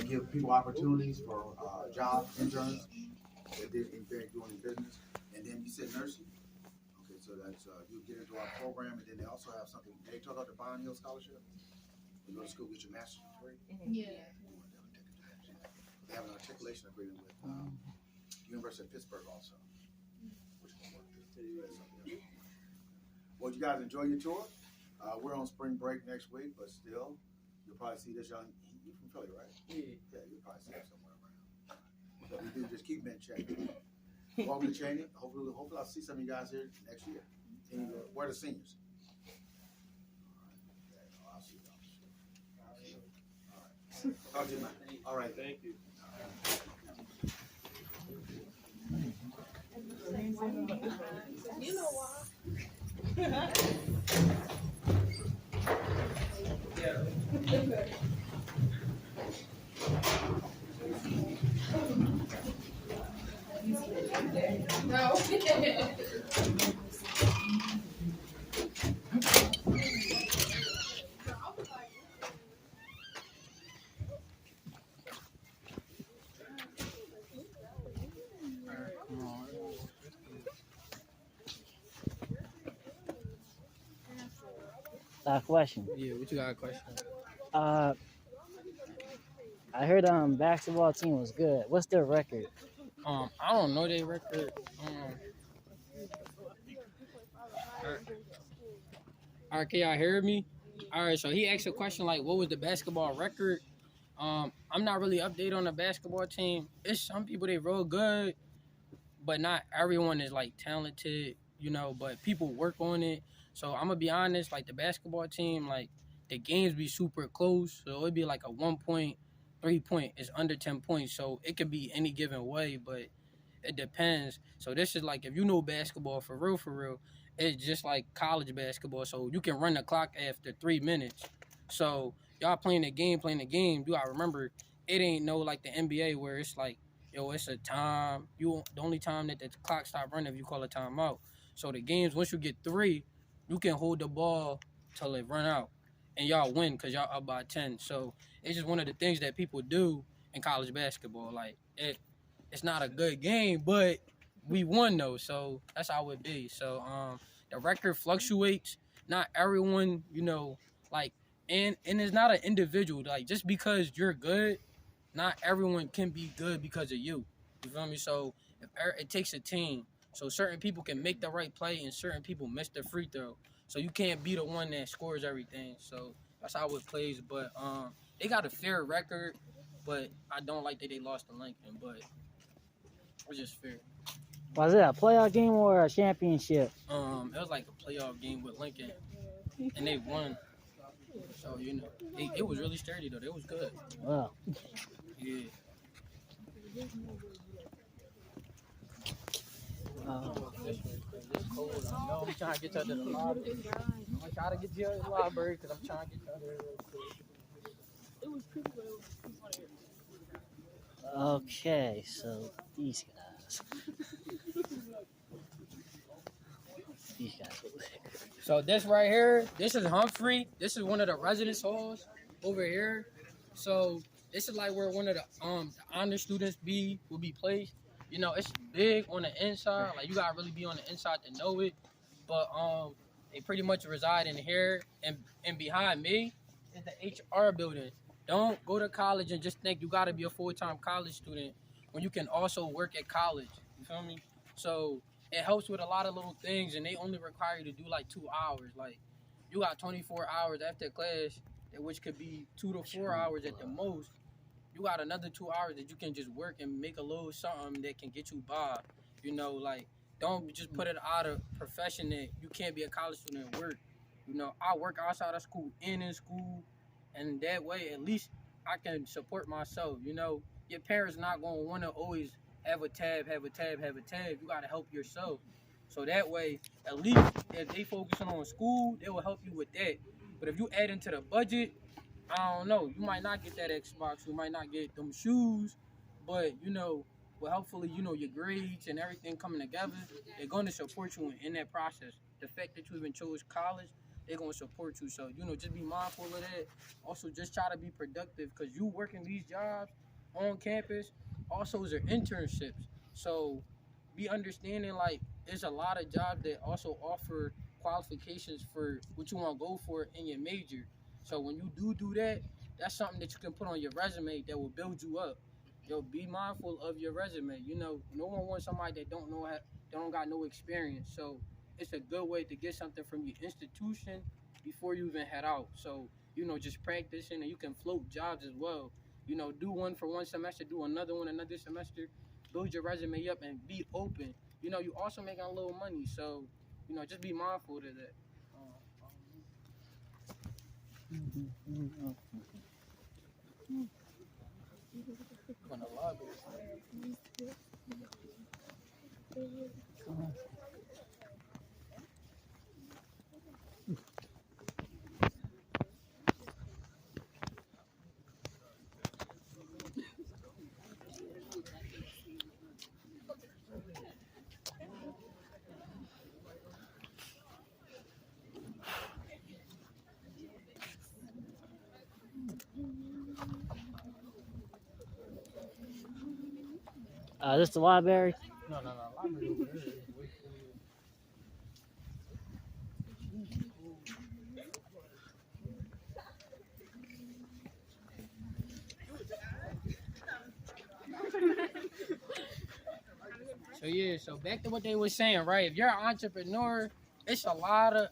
give people opportunities for job interns that they're doing business. And then you said nursing. Okay, so that's you get into our program, and then they also have something. They talk about the Bond Hill Scholarship. You go to school, get your master's degree. Yeah. They have an articulation agreement with University of Pittsburgh also, which will work too. Well, you guys enjoy your tour. We're on spring break next week, but still, you'll probably see this young. You're from Philly, right? Yeah, you'll probably see him somewhere around. But we do just keep him in check. Welcome to Cheyney. Hopefully I'll see some of you guys here next year. Where are the seniors? I'll see you. All right. Talk to you, man. All right. Thank you. You know why? No. Question. Yeah, what you got a question? I heard basketball team was good. What's their record? I don't know their record. All right, can y'all hear me? All right, so he asked a question like, what was the basketball record? I'm not really updated on the basketball team. It's some people they real good, but not everyone is like talented, you know, but people work on it. So I'm gonna be honest, like the basketball team, like the games be super close. So it'd be like a 1 point, 3 point is under 10 points. So it could be any given way, but it depends. So this is like if you know basketball for real, it's just like college basketball. So you can run the clock after 3 minutes. So y'all playing the game, you gotta remember it ain't no like the NBA where it's like, yo, it's a time. The only time that the clock stop running if you call a timeout. So the games, once you get 3, you can hold the ball till it run out, and y'all win because y'all up by 10. So it's just one of the things that people do in college basketball. Like it's not a good game, but we won though. So that's how it be. So the record fluctuates. Not everyone, you know, like and it's not an individual. Like just because you're good, not everyone can be good because of you. You feel me? So it takes a team. So certain people can make the right play and certain people miss the free throw. So you can't be the one that scores everything. So that's how it plays. But they got a fair record, but I don't like that they lost to Lincoln. But it's just fair. Was it a playoff game or a championship? It was like a playoff game with Lincoln, and they won. So you know, it was really sturdy though. It was good. Wow. Yeah. It's cold. I know I'm trying to get y'all to the library. I'm gonna try to get you to the library because I'm trying to get y'all there real quick. Okay, so these guys. So this right here, this is Humphrey. This is one of the residence halls over here. So this is like where one of the honor students will be placed. You know, it's big on the inside. Like you gotta really be on the inside to know it. But they pretty much reside in here. And behind me is the HR building. Don't go to college and just think you gotta be a full-time college student when you can also work at college. You feel me? So it helps with a lot of little things, and they only require you to do like 2 hours. Like you got 24 hours after class, which could be 2 to 4 hours at the most. You got another 2 hours that you can just work and make a little something that can get you by. You know, like don't just put it out of profession that you can't be a college student and work. You know, I work outside of school and in school, and that way at least I can support myself. You know, your parents not gonna want to always have a tab. You gotta help yourself. So that way, at least if they focusing on school, they will help you with that. But if you add into the budget, I don't know, you might not get that Xbox, you might not get them shoes, but you know, well, hopefully, you know, your grades and everything coming together, they're going to support you in that process. The fact that you even chose college they're gonna support you. So, just be mindful of that. Also, just try to be productive because you working these jobs on campus. Also, is are internships. So, be understanding like there's a lot of jobs that also offer qualifications for what you want to go for in your major. So when you do that, that's something that you can put on your resume that will build you up. Yo, be mindful of your resume. No one wants somebody that don't got no experience. So it's a good way to get something from your institution before you even head out. So just practicing, and you can float jobs as well. Do one for one semester, do another one another semester, build your resume up, and be open. You also making a little money, so just be mindful of that. On the lobby. This the library. No, library over there. So back to what they were saying, right? If you're an entrepreneur, it's a lot of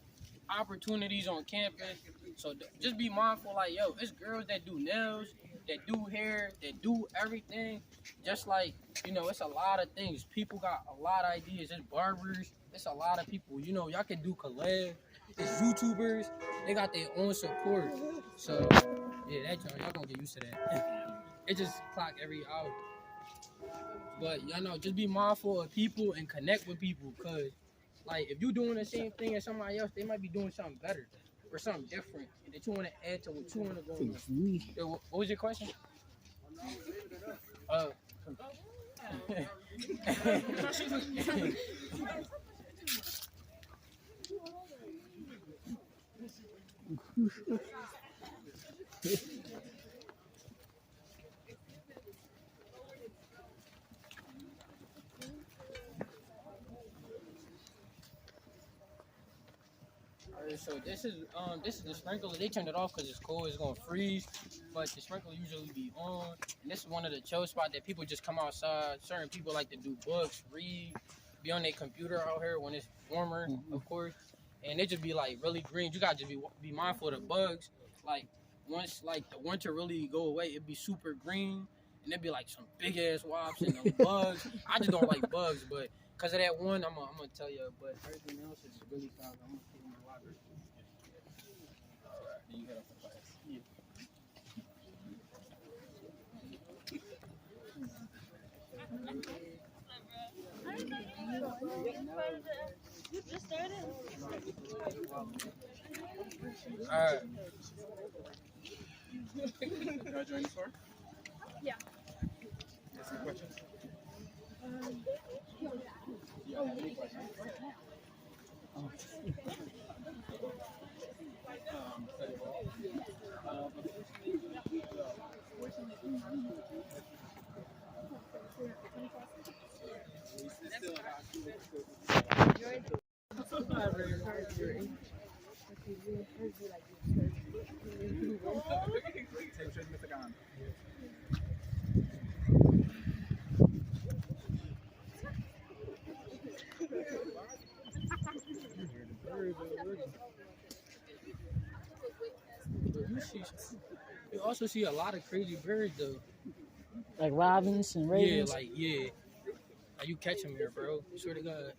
opportunities on campus. So just be mindful, like, yo, it's girls that do nails, that do hair, that do everything. Just like, it's a lot of things. People got a lot of ideas. It's barbers. It's a lot of people. Y'all can do collabs. It's YouTubers. They got their own support. So, yeah, y'all gonna get used to that. It just clock every hour. But, just be mindful of people and connect with people. Because, like, if you doing the same thing as somebody else, they might be doing something better or something different that you want to add to what you want to go on. Yo, what was your question? So this is the sprinkler. They turned it off because it's cold. It's gonna freeze, but the sprinkler usually be on. And this is one of the chill spots that people just come outside. Certain people like to do books, read, be on their computer out here when it's warmer, of course. And it just be like really green. You gotta just be mindful of the bugs. Like once like the winter really go away, it'd be super green, and it'd be like some big ass wasps and the bugs. I just don't like bugs, but because of that one, I'm gonna tell you. But everything else is really fine. I'm gonna take my library. You head up the class. Yeah. You just started? All right. Can I join the store? Yeah. Any questions? You also see a lot of crazy birds though. Like robins and ravens. Yeah. Like you catch them here, bro. Swear to God.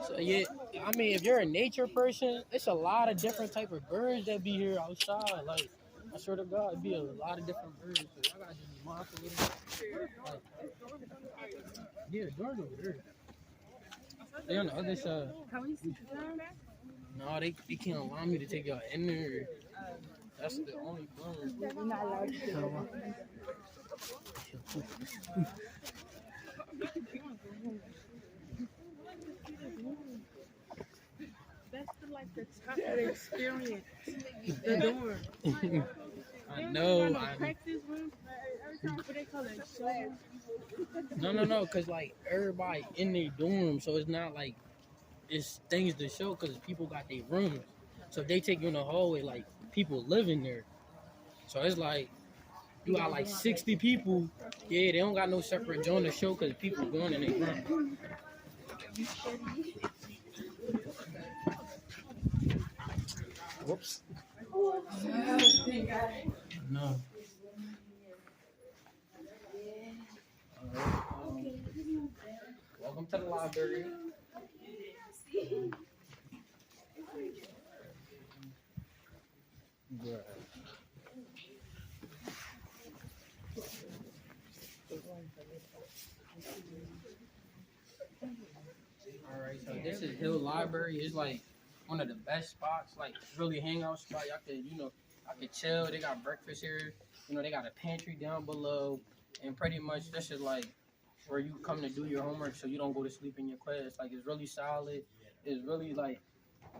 So yeah, I mean, if you're a nature person, it's a lot of different type of birds that be here outside. Like, I swear to God, it'd be a lot of different birds. So I gotta just be mindful of it. Like, yeah, doors over there. They on the other side. No, they can't allow me to take y'all in there. That's the only bird. You're not allowed to do like the top of the experience. The dorm. I know. Practice room. Every time what they call it, show. No, cause like everybody in their dorm, so it's not like it's things to show, cause people got their rooms, so they take you in the hallway like people living there. So it's like you got like 60 people. Yeah, they don't got no separate joint to show, cause people going in their room. Whoops. No. Welcome to the library. Alright, so this is Hill Library. It's like one of the best spots, like really hangout spot. Y'all could, I could chill. They got breakfast here. They got a pantry down below. And pretty much this is like where you come to do your homework so you don't go to sleep in your class. Like it's really solid. It's really like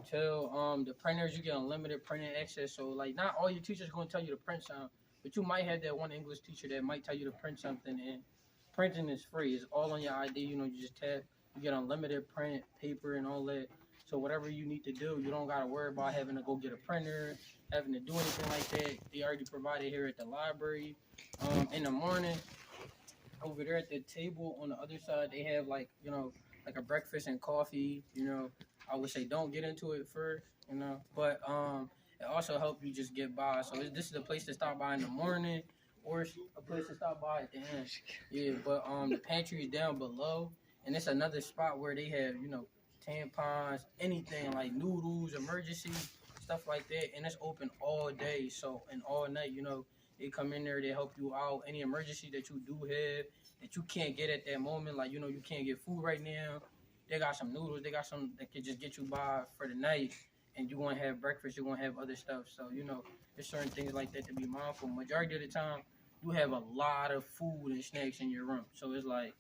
chill. The printers, you get unlimited printing access. So like not all your teachers gonna tell you to print something, but you might have that one English teacher that might tell you to print something, and printing is free. It's all on your ID, you just tap, you get unlimited print, paper and all that. So whatever you need to do, you don't gotta worry about having to go get a printer, having to do anything like that. They already provided here at the library. In the morning, over there at the table on the other side, they have like a breakfast and coffee. I would say don't get into it first, but it also helps you just get by. So this is a place to stop by in the morning, or a place to stop by at the end. Yeah, but the pantry is down below, and it's another spot where they have tampons, anything like noodles, emergency stuff like that, and it's open all day, so and all night. They come in there, they help you out. Any emergency that you do have that you can't get at that moment, like you can't get food right now, they got some noodles, they got some that can just get you by for the night, and you're gonna have breakfast, you're gonna have other stuff. So there's certain things like that to be mindful. Majority of the time, you have a lot of food and snacks in your room, so it's like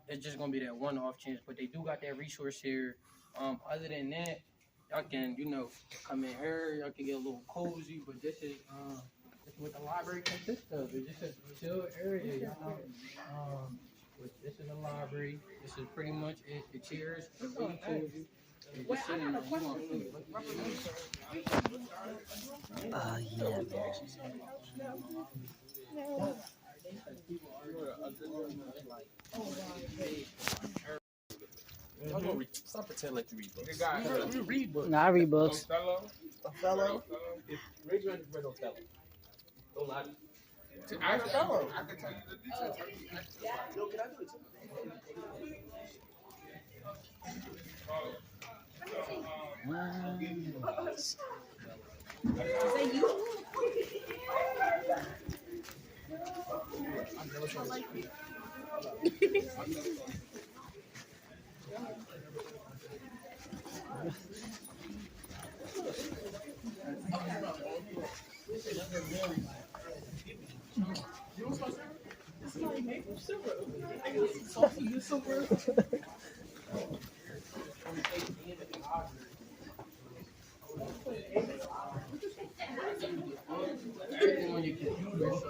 it's just gonna be that one-off chance. But they do got that resource here. Other than that, y'all can come in here, y'all can get a little cozy. But this is what the library consists of. It's just a chill area, y'all. This is the library. This is pretty much it. The chairs are really cozy. Wait, I got a question. Yeah, Stop pretending like you read books. You read books. No, I read books. Othello? Raise your hand if you read Othello. Don't lie. Othello. I can tell you the details. Yo, can I do it too? Everything on your computer, so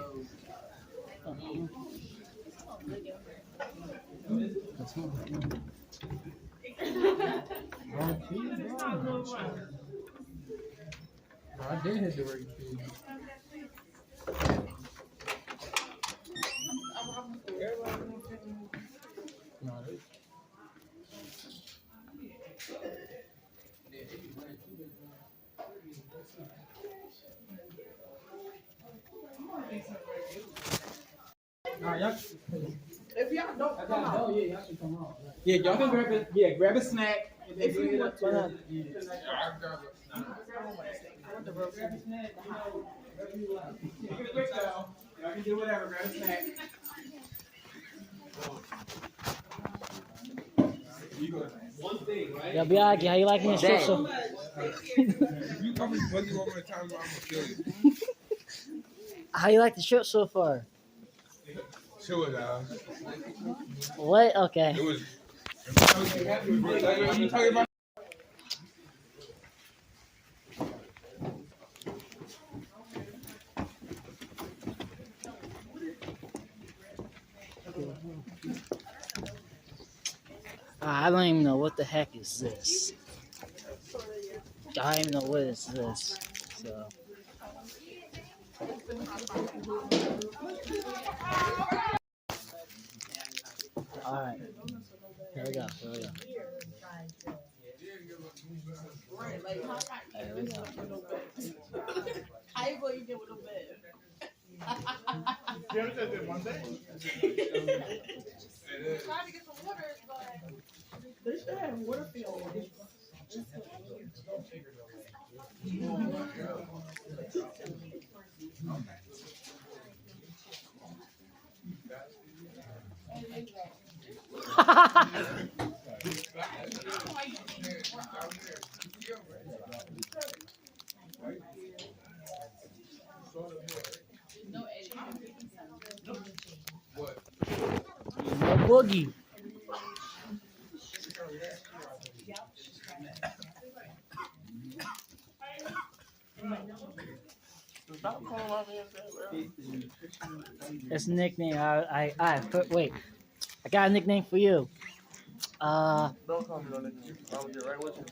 I did hit the right key. No, this. Nah, y'all. If y'all don't come out. Yeah, y'all should come out. Yeah, y'all can grab it. Yeah, grab a snack. And then bring it up to Yeah. grab a snack, Make it quick though. Y'all can do whatever. Grab a snack. You go. One thing, right? Yo, Biagi, how you liking your strip so? You come and buggy one more time, I'm gonna kill you. How you like the strip so far? Chill it out. What? Okay. It was. You talking about? I don't even know what the heck is this. I don't even know what is this. So. All right. Here we go. Here we go. There we go. I ain't going to get with no bed. You ever said that Monday? Trying to get some water, but they should have water field. No boogie. Stop calling my man that, That's a nickname. Wait. I got a nickname for you. Don't call me no nickname. I'll get right with you.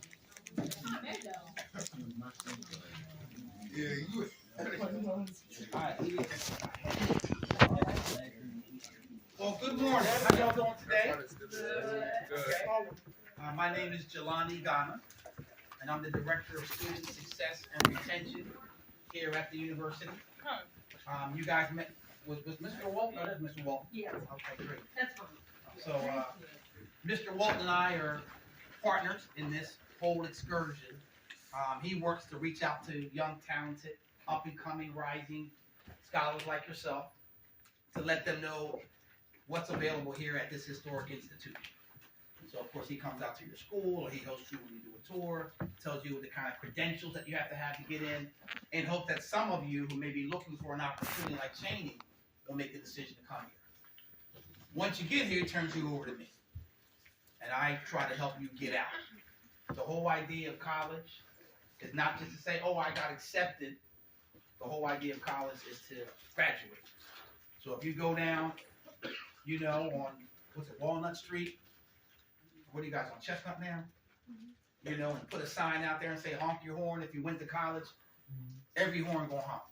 Well, good morning. How y'all doing today? My name is Jelani Ghana, and I'm the Director of Student Success and Retention here at the university. You guys met with Mr. Walton? No, that's Mr. Walton. Yeah. Okay, great. That's fine. So, Mr. Walton and I are partners in this whole excursion. He works to reach out to young, talented, up-and-coming, rising scholars like yourself to let them know what's available here at this historic institution. So, of course, he comes out to your school, or he hosts you when you do a tour, tells you the kind of credentials that you have to get in hope that some of you who may be looking for an opportunity like Cheyney will make the decision to come here. Once you get here, it turns you over to me, and I try to help you get out. The whole idea of college is not just to say, oh, I got accepted. The whole idea of college is to graduate. So if you go down, you know, on, Walnut Street, what are you guys on, Chestnut now? You know, and put a sign out there and say, honk your horn if you went to college. Every horn gonna honk.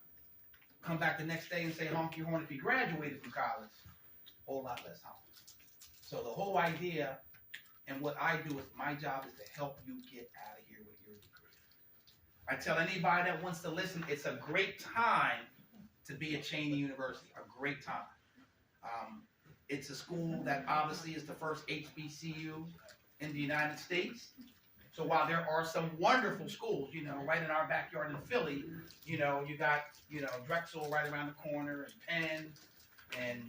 Come back the next day and say, honk your horn if you graduated from college. A whole lot less honk. So the whole idea, and what I do is, my job is to help you get out of here with your degree. I tell anybody that wants to listen, it's a great time to be at Cheyney University, a great time. It's a school that obviously is the first HBCU in the United States. So while there are some wonderful schools, you know, right in our backyard in Philly, you know, you got, you know, Drexel right around the corner, and Penn, and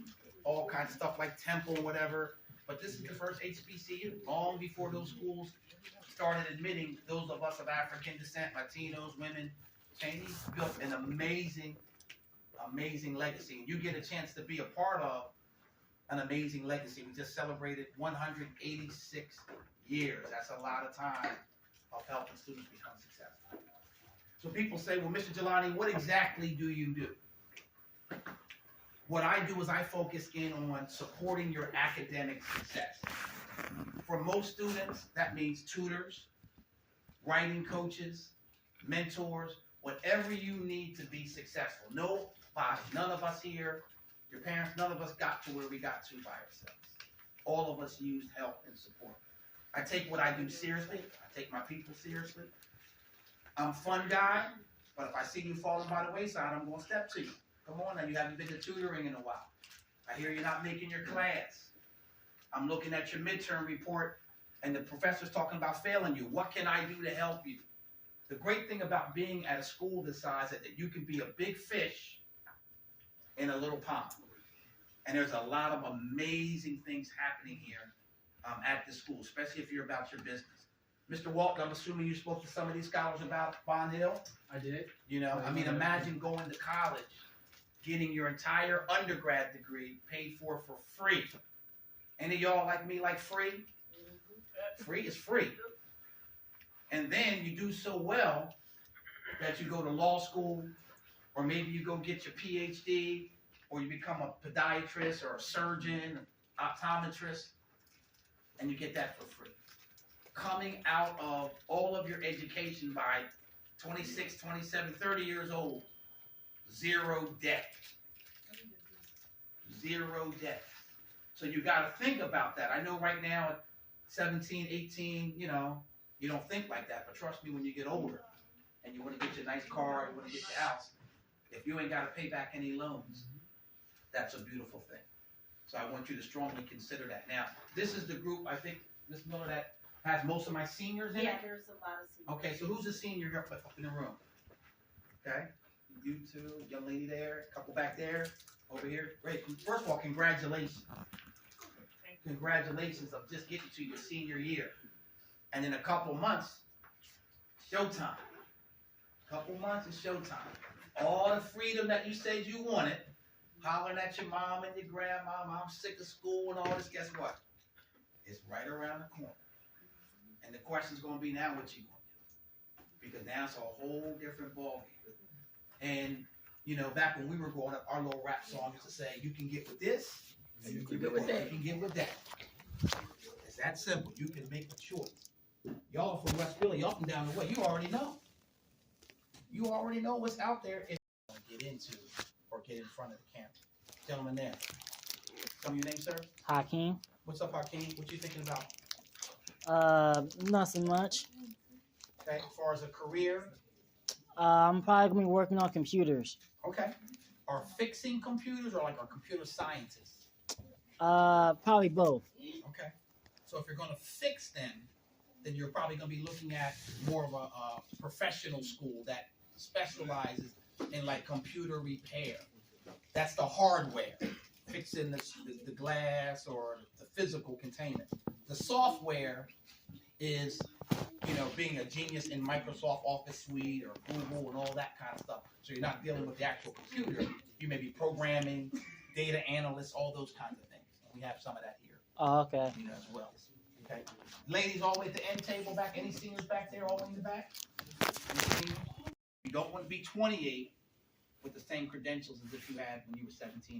all kinds of stuff like Temple, whatever. But this is the first HBCU, long before those schools started admitting those of us of African descent, Latinos, women. Cheyney built an amazing legacy. And you get a chance to be a part of an amazing legacy. We just celebrated 186 years. That's a lot of time of helping students become successful. So people say, well, Mr. Jelani, what exactly do you do? What I do is I focus in on supporting your academic success. For most students, that means tutors, writing coaches, mentors, whatever you need to be successful. Nobody, none of us here, your parents, none of us got to where we got to by ourselves. All of us used help and support. I take what I do seriously. I take my people seriously. I'm a fun guy, but if I see you falling by the wayside, I'm going to step to you. Come on now, you haven't been to tutoring in a while. I hear you're not making your class. I'm looking at your midterm report, and the professor's talking about failing you. What can I do to help you? The great thing about being at a school this size is that you can be a big fish in a little pond. And there's a lot of amazing things happening here at the school, especially if you're about your business. Mr. Walton, I'm assuming you spoke to some of these scholars about Bond Hill? I did. You know, I mean, imagine going to college, getting your entire undergrad degree paid for free. Any of y'all like me like free? Free is free. And then you do so well that you go to law school, or maybe you go get your PhD, or you become a podiatrist or a surgeon, optometrist. and you get that for free. Coming out of all of your education by 26, 27, 30 years old, zero debt. Zero debt. So you got to think about that. I know right now at 17, 18, you know, you don't think like that, but trust me, when you get older and you want to get your nice car, you want to get your house, if you ain't got to pay back any loans, that's a beautiful thing. So I want you to strongly consider that. Now, this is the group, I think, Ms. Miller, that has most of my seniors in it? Yeah, there's a lot of seniors. Okay, so who's a senior up in the room? Okay, you two, young lady there, couple back there, over here. Great. First of all, congratulations. Congratulations of just getting to your senior year. And in a couple months, showtime. Couple months is showtime. All the freedom that you said you wanted, hollering at your mom and your grandma, I'm sick of school and all this, guess what? It's right around the corner. And the question's going to be now what you going to do. Because now it's a whole different ballgame. And, you know, back when we were growing up, our little rap song used to say, you can get with this, and you can get with that. You can get with that. It's that simple. You can make a choice. Y'all from West Philly, y'all from down the way, you already know. You already know what's out there if you want to get into or get in front of the camera. Gentlemen there. Tell me your name, sir. Hakeem. What's up, Hakeem? What you thinking about? Nothing much. Okay, as far as a career? I'm probably gonna be working on computers. Okay. Are fixing computers or like are computer scientists? Probably both. Okay. So if you're going to fix them, then you're probably going to be looking at more of a professional school that specializes in like computer repair. That's the hardware, fixing the glass or the physical containment. The software is, you know, being a genius in Microsoft Office Suite or Google and all that kind of stuff. So you're not dealing with the actual computer. You may be programming, data analysts, all those kinds of things. And we have some of that here. Oh, okay. You know, as well. Okay. Ladies, all the way at the end table back. Any seniors back there, all the way in the back? You don't want to be 28 with the same credentials as if you had when you were 17.